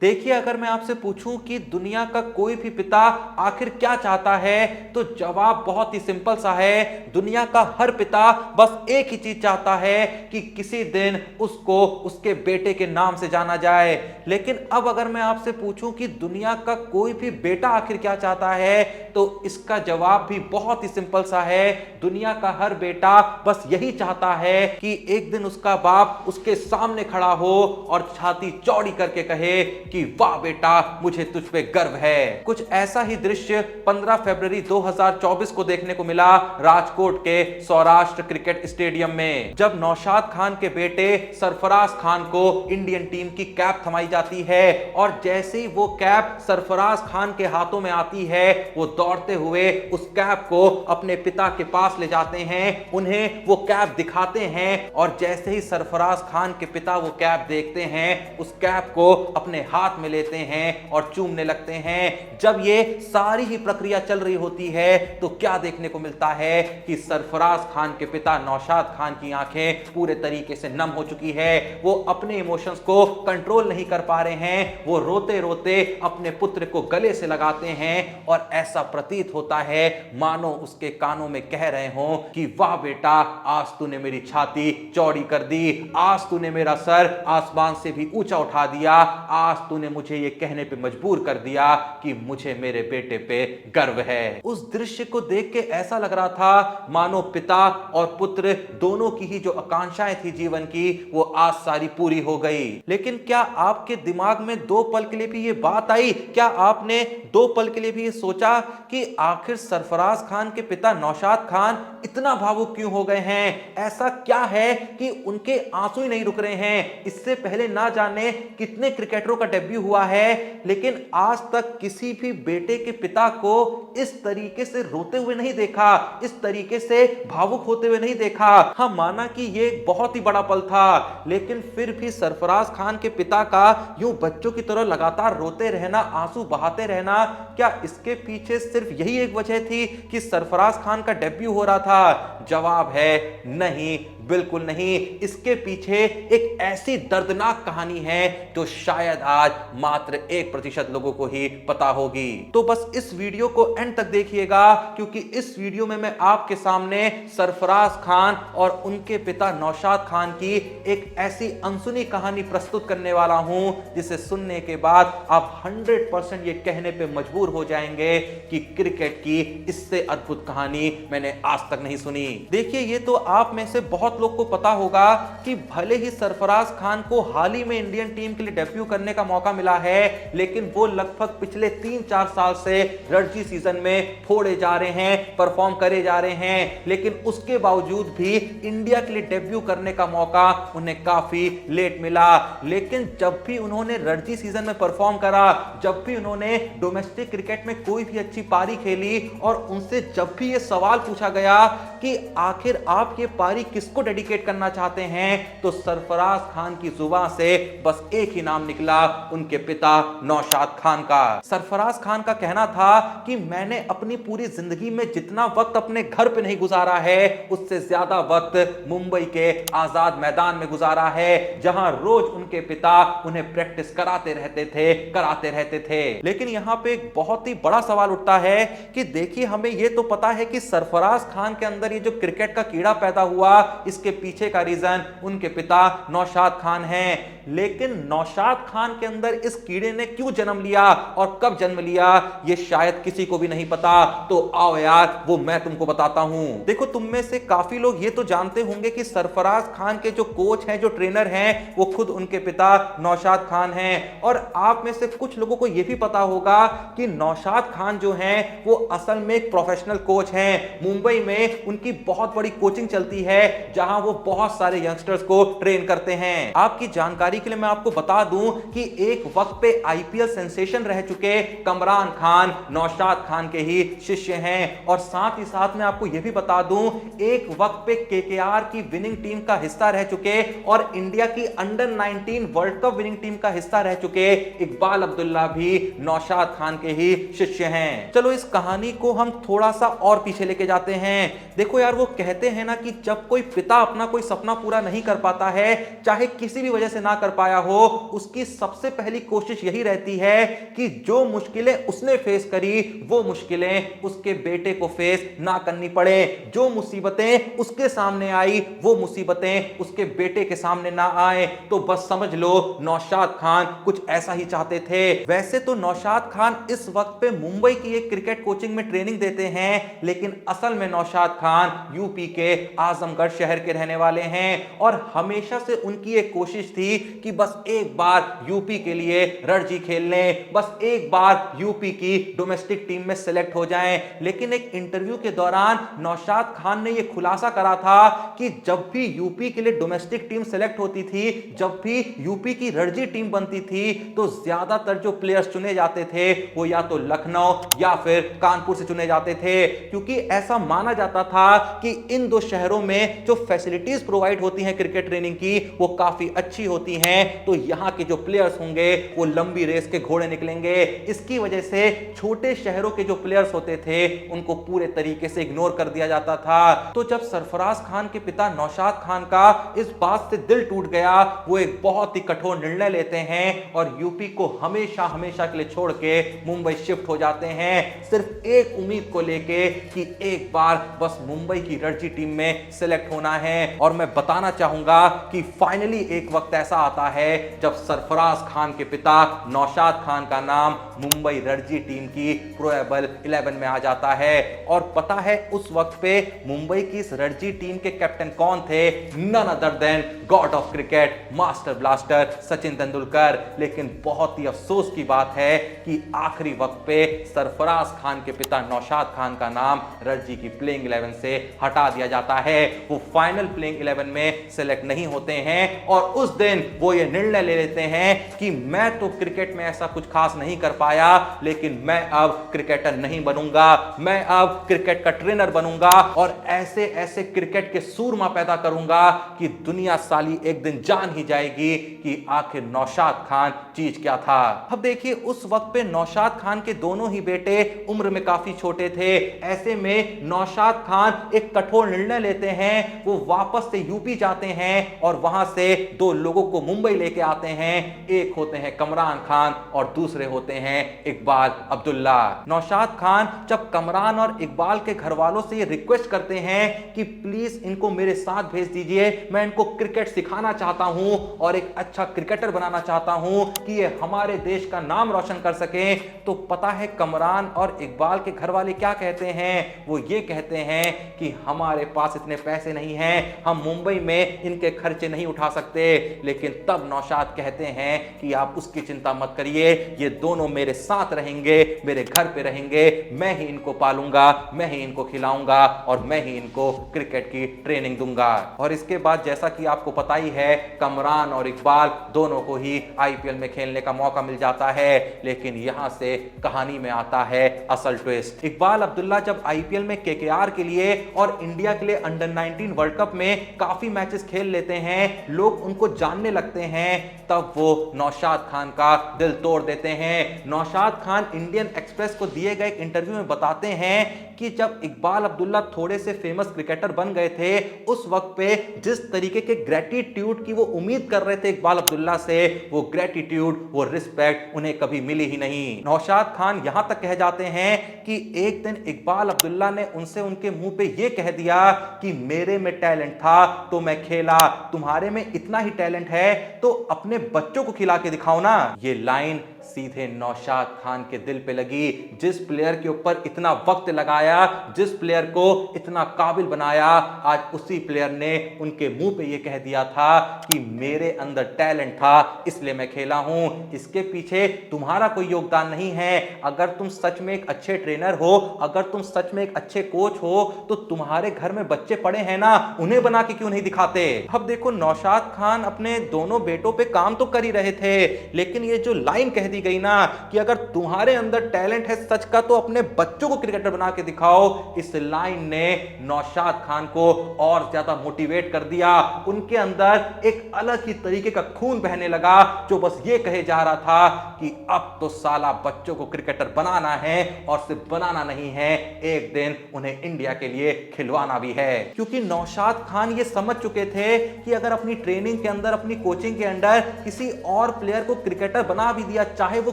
देखिए, अगर मैं आपसे पूछूं कि दुनिया का कोई भी पिता आखिर क्या चाहता है, तो जवाब बहुत ही सिंपल सा है। दुनिया का हर पिता बस एक ही चीज चाहता है कि किसी दिन उसको उसके बेटे के नाम से जाना जाए। लेकिन अब अगर मैं आपसे पूछूं कि दुनिया का कोई भी बेटा आखिर क्या चाहता है, तो इसका जवाब भी बहुत ही सिंपल सा है। दुनिया का हर बेटा बस यही चाहता है कि एक दिन उसका बाप उसके सामने खड़ा हो और छाती चौड़ी करके कहे कि वाह बेटा, मुझे तुझ पे गर्व है। कुछ ऐसा ही दृश्य 15 फरवरी 2024 को देखने को मिला राजकोट के सौराष्ट्र क्रिकेट स्टेडियम में, जब नौशाद खान के बेटे सरफराज खान को इंडियन टीम की कैप थमाई जाती है। और जैसे ही वो कैप सरफराज खान के हाथों में आती है, वो दौड़ते हुए उस कैप को अपने पिता के पास ले जाते हैं, उन्हें वो कैप दिखाते हैं। और जैसे ही सरफराज खान के पिता वो कैप देखते हैं, उस कैप को अपने हाथ में लेते हैं और चूमने लगते हैं। जब ये सारी ही प्रक्रिया चल रही होती है, तो क्या देखने को मिलता है कि सरफराज खान के पिता नौशाद खान की आंखें पूरे तरीके से नम हो चुकी है। वो अपने इमोशंस को कंट्रोल नहीं कर पा रहे हैं। वो रोते रोते अपने पुत्र को गले से लगाते हैं और ऐसा प्रतीत होता है मानो उसके कानों में कह रहे हो कि वाह बेटा, आज तूने मेरी छाती चौड़ी कर दी, आज तूने मेरा सर आसमान से भी ऊंचा उठा दिया, आज तूने मुझे ये कहने पे मजबूर कर दिया कि मुझे मेरे बेटे पे गर्व है। उस दृश्य को देख के ऐसा लग रहा था मानो पिता और पुत्र दोनों की ही जो आकांक्षाएं थी जीवन की, वो आज सारी पूरी हो गई। लेकिन क्या आपके दिमाग में दो पल के लिए भी ये बात आई, क्या आपने दो पल के लिए भी ये सोचा कि आखिर सरफराज खान के पिता नौशाद खान इतना भावुक क्यों हो गए हैं? ऐसा क्या है कि उनके आंसू ही नहीं रुक रहे हैं? इससे पहले ना जाने कितने क्रिकेटरों का डेब्यू हुआ है, लेकिन आज तक किसी भी बेटे के पिता को इस तरीके से रोते हुए नहीं देखा, इस तरीके से भावुक होते हुए नहीं देखा। हाँ, माना कि ये एक बहुत ही बड़ा पल था, लेकिन फिर भी सरफराज खान के पिता का यूं बच्चों की तरह लगातार रोते रहना, आंसू बहाते रहना, क्या इसके पीछे सिर्फ यही एक वजह थी कि सरफराज खान का डेब्यू हो रहा था? जवाब है नहीं, बिल्कुल नहीं। इसके पीछे एक ऐसी दर्दनाक कहानी है जो शायद आज मात्र 1% लोगों को ही पता होगी। तो बस इस वीडियो को एंड तक देखिएगा, क्योंकि इस वीडियो में मैं आपके सामने सरफराज खान और उनके पिता नौशाद खान की एक ऐसी अनसुनी कहानी प्रस्तुत करने वाला हूं, जिसे सुनने के बाद आप 100% ये कहने पे मजबूर हो जाएंगे कि क्रिकेट की इससे अद्भुत कहानी मैंने आज तक नहीं सुनी। देखिए, ये तो आप में से बहुत लोग को पता होगा कि भले ही सरफराज खान को हाल ही में इंडियन टीम के लिए डेब्यू करने का मौका मिला है, लेकिन वो लगभग पिछले 3-4 साल से रणजी सीजन में फोड़े जा रहे हैं, परफॉर्म करे जा रहे हैं। लेकिन उसके बावजूद भी इंडिया के लिए डेब्यू करने का मौका उन्हें काफी लेट मिला। लेकिन जब भी उन्होंने रणजी सीजन में परफॉर्म करा, जब भी उन्होंने डोमेस्टिक क्रिकेट में कोई भी अच्छी पारी खेली, और उनसे जब भी यह सवाल पूछा गया कि आखिर आप ये पारी किसको डेडिकेट करना चाहते हैं, तो सरफराज खान की जुबान से बस एक ही नाम निकला, उनके पिता नौशाद खान का। सरफराज खान का कहना था कि मैंने अपनी पूरी जिंदगी में जितना वक्त अपने घर पे नहीं गुजारा है, उससे ज्यादा वक्त मुंबई के आजाद मैदान में गुजारा है, जहां रोज उनके पिता उन्हें प्रैक्टिस कराते रहते थे। लेकिन यहां पे एक बहुत ही बड़ा सवाल उठता है कि देखिए, हमें यह तो पता है कि सरफराज खान के अंदर ये जो क्रिकेट का कीड़ा पैदा हुआ, इसके पीछे का रीजन उनके पिता नौशाद खान हैं। लेकिन नौशाद खान के अंदर इस कीड़े ने क्यों जन्म लिया और कब जन्म लिया, यह शायद किसी को भी नहीं पता। तो आओ यार, वो मैं तुमको बताता हूं। देखो, तुम में से काफी लोग ये तो जानते होंगे कि सरफराज खान के जो कोच हैं, जो ट्रेनर हैं, वो खुद उनके पिता नौशाद खान हैं। और आप में से कुछ लोगों को यह भी पता होगा कि नौशाद खान जो हैं, वो असल में एक प्रोफेशनल कोच हैं। मुंबई में उनकी बहुत बड़ी कोचिंग चलती है, जहां वो बहुत सारे यंगस्टर्स को ट्रेन करते हैं। आपकी जानकारी के लिए मैं आपको बता दूं कि एक वक्त पे आईपीएल सेंसेशन रह चुके कमरान खान नौशाद खान के ही शिष्य हैं। और साथ ही साथ मैं आपको यह भी बता दूं, एक वक्त पे केकेआर की विनिंग टीम का हिस्सा रह चुके और इंडिया की under 19 world cup winning team का हिस्सा रह चुके इकबाल अब्दुल्ला भी नौशाद खान के ही शिष्य हैं। चलो, इस कहानी को हम थोड़ा सा और पीछे लेके जाते हैं। देखो यार, वो कहते हैं ना कि जब कोई पिता अपना कोई सपना पूरा नहीं कर पाता है, चाहे किसी भी वजह से ना कर पाया हो, उसकी सबसे पहली कोशिश यही रहती है कि जो मुश्किलें उसने फेस करी वो मुश्किलें उसके बेटे को फेस ना करनी पड़े, जो मुसीबतें उसके सामने आई वो मुसीबतें उसके बेटे के सामने ना आए। तो बस समझ लो नौशाद खान कुछ ऐसा ही चाहते थे। वैसे तो नौशाद खान इस वक्त पे मुंबई की एक क्रिकेट कोचिंग में ट्रेनिंग देते हैं, लेकिन असल में नौशाद खान यूपी के आजमगढ़ शहर के रहने वाले हैं और हमेशा से उनकी एक कोशिश थी कि बस एक बार यूपी के लिए रणजी खेल लें, बस एक बार यूपी की डोमेस्टिक टीम में सेलेक्ट हो जाएं। लेकिन एक इंटरव्यू के दौरान नौशाद खान ने यह खुलासा करा था कि जब भी यूपी के लिए डोमेस्टिक टीम सेलेक्ट होती थी, जब भी यूपी की रणजी टीम बनती थी, तो ज्यादातर जो प्लेयर्स चुने जाते थे वो या तो लखनऊ या फिर कानपुर से चुने जाते थे, क्योंकि ऐसा माना जाता था कि इन दो शहरों में जो फैसिलिटीज प्रोवाइड होती हैं क्रिकेट ट्रेनिंग की वो काफी अच्छी होती हैं, तो यहां के जो प्लेयर्स होंगे वो लंबी रेस के घोड़े निकलेंगे। इसकी वजह से छोटे शहरों के जो प्लेयर्स होते थे उनको पूरे तरीके से इग्नोर कर दिया जाता था। तो जब सरफराज खान के पिता नौशाद खान का इस बात से दिल टूट गया, वो एक बहुत ही कठोर निर्णय लेते हैं और यूपी को हमेशा हमेशा के लिए छोड़ के मुंबई शिफ्ट हो जाते हैं, सिर्फ एक उम्मीद को लेके कि एक बार बस मुंबई की रणजी टीम में सिलेक्ट होना है। और मैं बताना चाहूंगा कि फाइनली एक वक्त ऐसा आता है जब सरफराज खान के पिता नौशाद खान का नाम मुंबई रणजी टीम की प्रोएबल 11 में आ जाता है। और पता है उस वक्त पे मुंबई की इस रणजी टीम के कैप्टन कौन थे? None other than god of cricket, master blaster Sachin Tendulkar. लेकिन बहुत ही अफसोस की बात है कि आखिरी वक्त पे सरफराज खान के पिता नौशाद खान का नाम रणजी की प्लेइंग 11 से हटा दिया जाता है। वो फाइनल प्लेइंग 11 में सेलेक्ट नहीं होते हैं और उस दिन वो ये निर्णय ले लेते हैं कि मैं तो क्रिकेट में ऐसा कुछ खास नहीं कर पाया, लेकिन मैं अब क्रिकेटर नहीं बनूंगा, मैं अब क्रिकेट का ट्रेनर बनूंगा और ऐसे ऐसे क्रिकेट के सूरमा पैदा करूंगा कि दुनिया साली एक दिन जान ही जाएगी कि आखिर नौशाद खान चीज क्या था। अब देखिए उस वक्त पे नौशाद खान के दोनों ही बेटे उम्र में काफी छोटे थे। ऐसे में नौशाद खान एक कठोर निर्णय लेते हैं, वो वापस से यूपी जाते हैं और वहां से दो लोगों को मुंबई लेके आते हैं। एक होते हैं कमरान खान और दूसरे होते हैं इकबाल अब्दुल्ला। नौशाद खान जब कमरान और इकबाल के घर वालों से ये रिक्वेस्ट करते हैं कि प्लीज इनको मेरे साथ भेज दीजिए, मैं इनको क्रिकेट सिखाना चाहता हूं और एक अच्छा क्रिकेटर बनाना चाहता हूं कि ये हमारे देश का नाम रोशन कर सके, तो पता है कमरान और इकबाल के घर वाले क्या कहते हैं? वो ये कहते हैं कि हमारे पास इतने पैसे नहीं हैं, हम मुंबई में इनके खर्चे नहीं उठा सकते। लेकिन तब नौशाद कहते हैं कि आप उसकी चिंता मत करिए, ये दोनों मेरे साथ रहेंगे, मेरे घर पे रहेंगे, मैं ही इनको पालूंगा, मैं ही इनको खिलाऊंगा और मैं ही इनको क्रिकेट की ट्रेनिंग दूंगा। और इसके बाद जैसा कि आपको पता ही है कमरान और इकबाल दोनों को ही आईपीएल में खेलने का मौका मिल जाता है। लेकिन यहां से कहानी में आता है असल ट्विस्ट। इकबाल अब्दुल्ला जब आईपीएल में केकेआर के लिए और इंडिया के लिए अंडर 19 वर्ल्ड कप में काफी मैचेस खेल लेते हैं, लोग उनको जानने लगते हैं, तब वो नौशाद खान का दिल तोड़ देते हैं। नौशाद खान इंडियन एक्सप्रेस को दिए गए एक इंटरव्यू में बताते हैं कि जब इकबाल अब्दुल्ला थोड़े से फेमस क्रिकेटर बन गए थे, उस वक्त पे जिस तरीके के ग्रेटिट्यूड की वो उम्मीद कर रहे थे इकबाल अब्दुल्ला से, वो ग्रेटिट्यूड, वो रिस्पेक्ट उन्हें कभी मिली ही नहीं। नौशाद खान यहां तक कह जाते हैं कि एक दिन इकबाल अब्दुल्ला ने उनसे उनके मुंह पे ये कह दिया कि मेरे में टैलेंट था तो मैं खेला, तुम्हारे में इतना ही टैलेंट है तो अपने बच्चों को खिला के दिखाओ ना। ये लाइन सीधे नौशाद खान के दिल पे लगी। जिस प्लेयर के ऊपर इतना वक्त लगाया, जिस प्लेयर को इतना काबिल बनाया, आज उसी प्लेयर ने उनके मुंह पे ये कह दिया था कि मेरे अंदर टैलेंट था इसलिए मैं खेला हूं, इसके पीछे तुम्हारा कोई योगदान नहीं है। अगर तुम सच में एक अच्छे ट्रेनर हो, अगर तुम सच में एक अच्छे कोच हो, तो तुम्हारे घर में बच्चे पड़े हैं ना, उन्हें बना के क्यों नहीं दिखाते? अब देखो नौशाद खान अपने दोनों बेटों पे काम तो कर ही रहे थे, लेकिन ये जो लाइन कह दी गई ना कि अगर तुम्हारे अंदर टैलेंट है सच का तो अपने बच्चों को क्रिकेटर बना के दिखाओ, इस लाइन ने नौशाद खान को और ज्यादा मोटिवेट कर दिया। उनके अंदर एक अलग ही तरीके का खून बहने लगा जो बस ये कहे जा रहा था कि अब तो साला बच्चों को क्रिकेटर बनाना है, और सिर्फ बनाना नहीं है, एक दिन उन्हें इंडिया के लिए खिलवाना भी है। क्योंकि नौशाद खान ये समझ चुके थे कि अगर अपनी ट्रेनिंग के अंदर, अपनी कोचिंग के अंदर किसी और प्लेयर को क्रिकेटर बना भी दिया, चाहे वो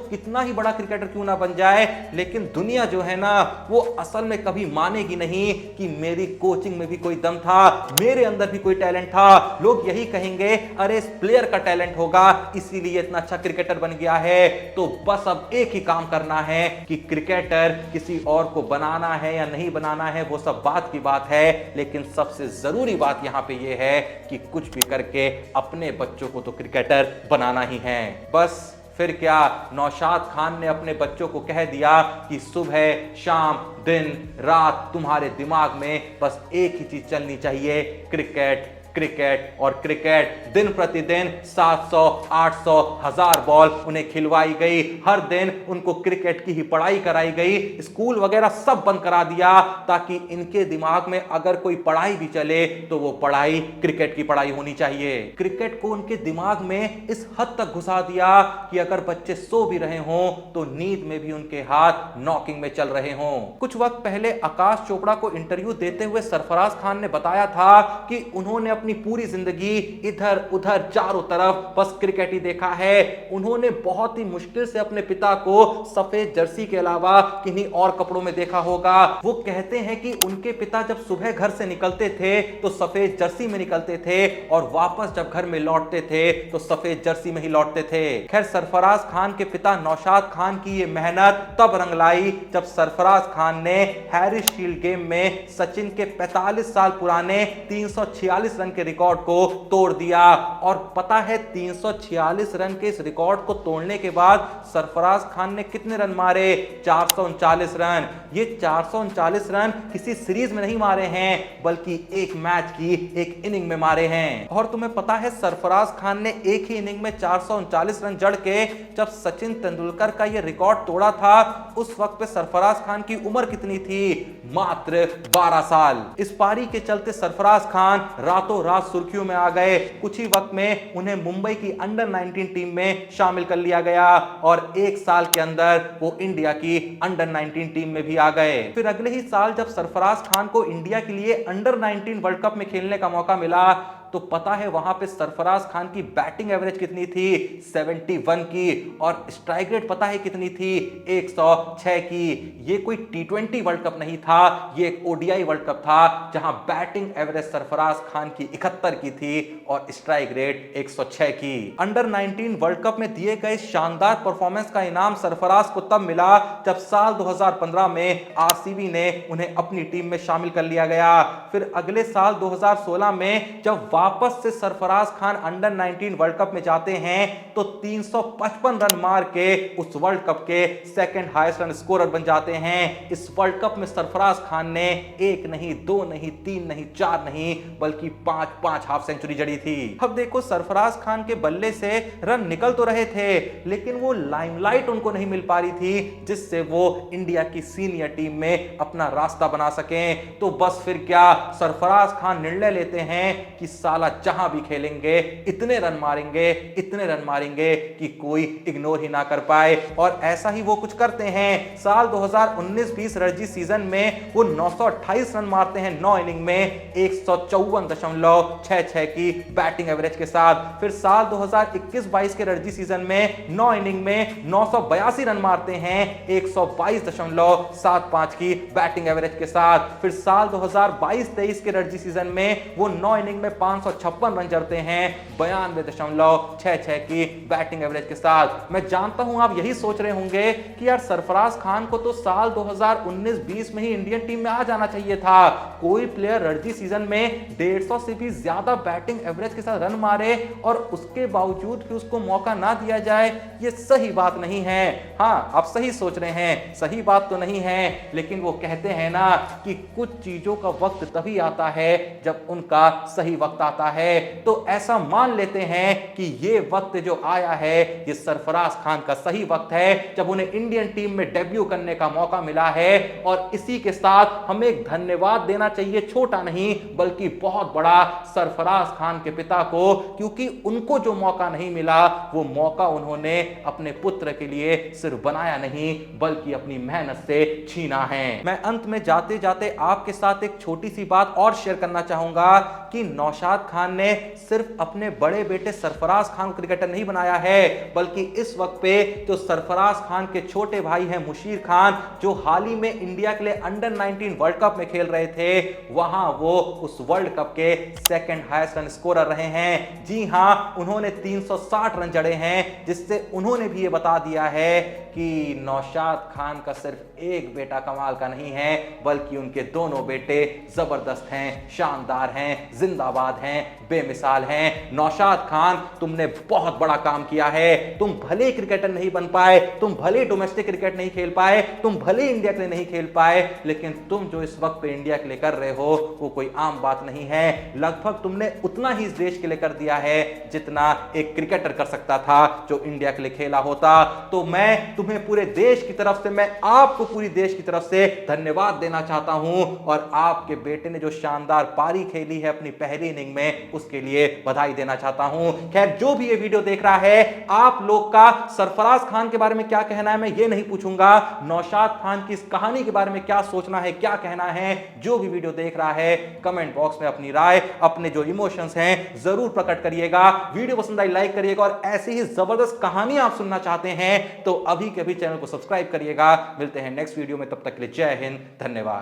कितना ही बड़ा क्रिकेटर क्यों ना बन जाए, लेकिन दुनिया जो है ना वो असल में कभी मानेगी नहीं कि मेरी कोचिंग में भी कोई दम था, मेरे अंदर भी कोई टैलेंट था। लोग यही कहेंगे अरे इस प्लेयर का टैलेंट होगा इसीलिए इतना अच्छा क्रिकेटर बन गया है। तो बस अब एक ही काम करना है कि क्रिकेटर किसी और को बनाना है या नहीं बनाना है वो सब बात की बात है, लेकिन सबसे जरूरी बात यहां पे ये है कि कुछ भी करके अपने बच्चों को तो क्रिकेटर बनाना ही है। बस फिर क्या, नौशाद खान ने अपने बच्चों को कह दिया कि सुबह, शाम, दिन, रात तुम्हारे दिमाग में बस एक ही चीज चलनी चाहिए, क्रिकेट, क्रिकेट और क्रिकेट। दिन प्रतिदिन 700, 800, 1000 बॉल उन्हें खिलवाई गई। हर दिन उनको क्रिकेट की ही पढ़ाई कराई गई। स्कूल वगैरह सब बंद करा दिया ताकि इनके दिमाग में अगर कोई पढ़ाई भी चले तो वो पढ़ाई क्रिकेट की पढ़ाई होनी चाहिए। क्रिकेट को उनके दिमाग में इस हद तक घुसा दिया कि अगर बच्चे सो भी रहे हों तो नींद में भी उनके हाथ नॉकिंग में चल रहे हों। कुछ वक्त पहले आकाश चोपड़ा को इंटरव्यू देते हुए सरफराज खान ने बताया था कि उन्होंने अपनी पूरी जिंदगी इधर उधर चारों तरफ बस क्रिकेट ही देखा है। उन्होंने बहुत ही मुश्किल से अपने पिता को सफेद जर्सी के अलावा किन्हीं और कपड़ों में देखा होगा। वो कहते हैं कि उनके पिता जब सुबह घर से निकलते थे तो सफेद जर्सी में निकलते थे और वापस जब घर में लौटते थे तो सफेद जर्सी में ही लौटते थे। खैर, सरफराज खान के पिता नौशाद खान की ये मेहनत तब रंग लाई जब सरफराज खान ने हैरिस शील्ड गेम में सचिन के 45 साल पुराने 346 रन के रिकॉर्ड को तोड़ दिया। और पता है 346 रन के इस रिकॉर्ड को तोड़ने के बाद सरफराज खान ने कितने रन मारे? 439 रन। ये 439 रन किसी सीरीज में नहीं मारे हैं बल्कि एक मैच की एक इनिंग में मारे हैं। और तुम्हें पता है सरफराज खान ने एक ही इनिंग में 439 रन जड़ के जब सचिन तेंदुलकर का ये रिकॉर्ड तोड़ा था उस वक्त पे सरफराज खान की उम्र कितनी थी? मात्र 12 साल। इस पारी के चलते सरफराज खान रातों रात सुर्खियों में आ गए। कुछ ही वक्त में उन्हें मुंबई की अंडर 19 टीम में शामिल कर लिया गया और एक साल के अंदर वो इंडिया की अंडर 19 टीम में भी आ गए। फिर अगले ही साल जब सरफराज खान को इंडिया के लिए अंडर 19 वर्ल्ड कप में खेलने का मौका मिला तो पता है वहां पे सरफराज खान की बैटिंग एवरेज कितनी थी? 71 की। और स्ट्राइक रेट पता है कितनी थी? 106 की। ये कोई T20 वर्ल्ड कप नहीं था, ये एक ODI वर्ल्ड कप था जहां बैटिंग एवरेज सरफराज खान की 71 की थी और स्ट्राइक रेट 106 की। अंडर 19 वर्ल्ड कप में दिए गए शानदार परफॉर्मेंस का इनाम सरफराज को तब मिला जब साल 2015 में RCB ने उन्हें अपनी टीम में शामिल कर लिया गया। फिर अगले साल 2016 में जब वापस से Sarfaraz Khan under 19 world cup में जाते हैं तो 355 रन मार के उस वर्ल्ड कप के सेकंड हाईएस्ट रन स्कोरर बन जाते हैं। इस वर्ल्ड कप में सरफराज खान ने एक नहीं, दो नहीं, तीन नहीं, चार नहीं बल्कि पांच हाफ सेंचुरी जड़ी थी। अब देखो सरफराज खान के बल्ले से रन निकल तो रहे थे लेकिन वो लाइमलाइट उनको नहीं मिल पा रही थी जिससे वो इंडिया की सीनियर टीम में अपना रास्ता बना सकें। तो बस फिर क्या, सरफराज खान निर्णय लेते हैं कि साला जहां भी खेलेंगे इतने रन मारेंगे, इतने रन मारेंगे कि कोई इग्नोर ही ना कर पाए। और ऐसा ही वो कुछ करते हैं। साल 2019-20 रणजी सीजन में वो 928 रन मारते हैं 9 इनिंग में 154.66 की बैटिंग एवरेज के साथ। फिर साल 2021-22 के रणजी सीजन में 9 इनिंग में 982 रन मारते हैं 122.75 की बैटिंग एवरेज के साथ। फिर साल 2022-23 के रणजी सीजन में वो 9 इनिंग में 556 रन जड़ते हैं 92.66 की बैटिंग एवरेज के साथ। मैं जानता हूं आप यही सोच रहे होंगे कि यार सरफराज खान को तो साल 2019-20 में ही इंडियन टीम में आ जाना चाहिए था। कोई प्लेयर रणजी सीजन में 150 से भी ज्यादा बैटिंग एवरेज के साथ रन मारे और उसके बावजूद भी उसको मौका ना दिया जाए, ये सही बात नहीं है। हाँ, आप सही सोच रहे हैं, सही बात तो नहीं है, लेकिन वो कहते हैं ना कि कुछ चीजों का वक्त तभी आता है जब उनका सही वक्त आता है। तो ऐसा मान लेते हैं कि ये वक्त जो आया है ये सरफराज खान का सही वक्त है, जब उन्हें इंडियन टीम में डेब्यू करने का मौका मिला है। और इसी के साथ हमें एक धन्यवाद देना चाहिए, छोटा नहीं बल्कि बहुत बड़ा, सरफराज खान के पिता को, क्योंकि उनको जो मौका नहीं मिला वो मौका उन्होंने अपने पुत्र के लिए सिर्फ बनाया नहीं बल्कि अपनी मेहनत से छीना है। मैं अंत में जाते जाते आपके साथ एक छोटी सी बात और शेयर करना चाहूंगा कि नौशाद खान ने सिर्फ अपने बड़े बेटे सरफराज खान को क्रिकेटर नहीं बनाया है, बल्कि इस वक्त पे जो सरफराज खान के छोटे भाई हैं मुशीर खान, जो हाल ही में इंडिया के लिए अंडर 19 वर्ल्ड कप में खेल रहे थे, वहां वो उस वर्ल्ड कप के सेकंड हाईएस्ट रन स्कोरर रहे हैं। जी हां, उन्होंने 360 रन जड़े हैं, जिससे उन्होंने भी ये बता दिया है कि नौशाद खान का सिर्फ एक बेटा कमाल का नहीं है बल्कि उनके दोनों बेटे जबरदस्त हैं, शानदार हैं, जिंदाबाद हैं, बेमिसाल हैं। नौशाद खान, तुमने बहुत बड़ा काम किया है। तुम भले क्रिकेटर नहीं बन पाए, तुम भले डोमेस्टिक क्रिकेट नहीं खेल पाए, तुम भले इंडिया के लिए नहीं खेल पाए, लेकिन तुम जो इस वक्त पे इंडिया के लिए कर रहे हो वो कोई आम बात नहीं है। लगभग तुमने उतना ही इस देश के लिए कर दिया है जितना एक क्रिकेटर कर सकता था जो इंडिया के लिए खेला होता। तो मैं तुम्हें पूरे देश की तरफ से, मैं आपको पूरी देश की तरफ से धन्यवाद देना चाहता हूं, और आपके बेटे ने जो शानदार पारी खेली है अपनी पहली इनिंग में, उसके लिए बधाई देना चाहता हूं। खैर, जो भी ये वीडियो देख रहा है, आप लोग का सरफराज खान के बारे में क्या कहना है मैं ये नहीं पूछूंगा, नौशाद खान की इस कहानी के बारे में क्या सोचना है, क्या कहना है, जो भी वीडियो देख रहा है कमेंट बॉक्स में अपनी राय, अपने जो इमोशंस हैं जरूर प्रकट करिएगा। वीडियो पसंद आई लाइक करिएगा, और ऐसी ही जबरदस्त कहानी आप सुनना चाहते हैं तो अभी के अभी चैनल को सब्सक्राइब करिएगा। मिलते हैं नेक्स्ट वीडियो में, तब तक के लिए जय हिंद, धन्यवाद।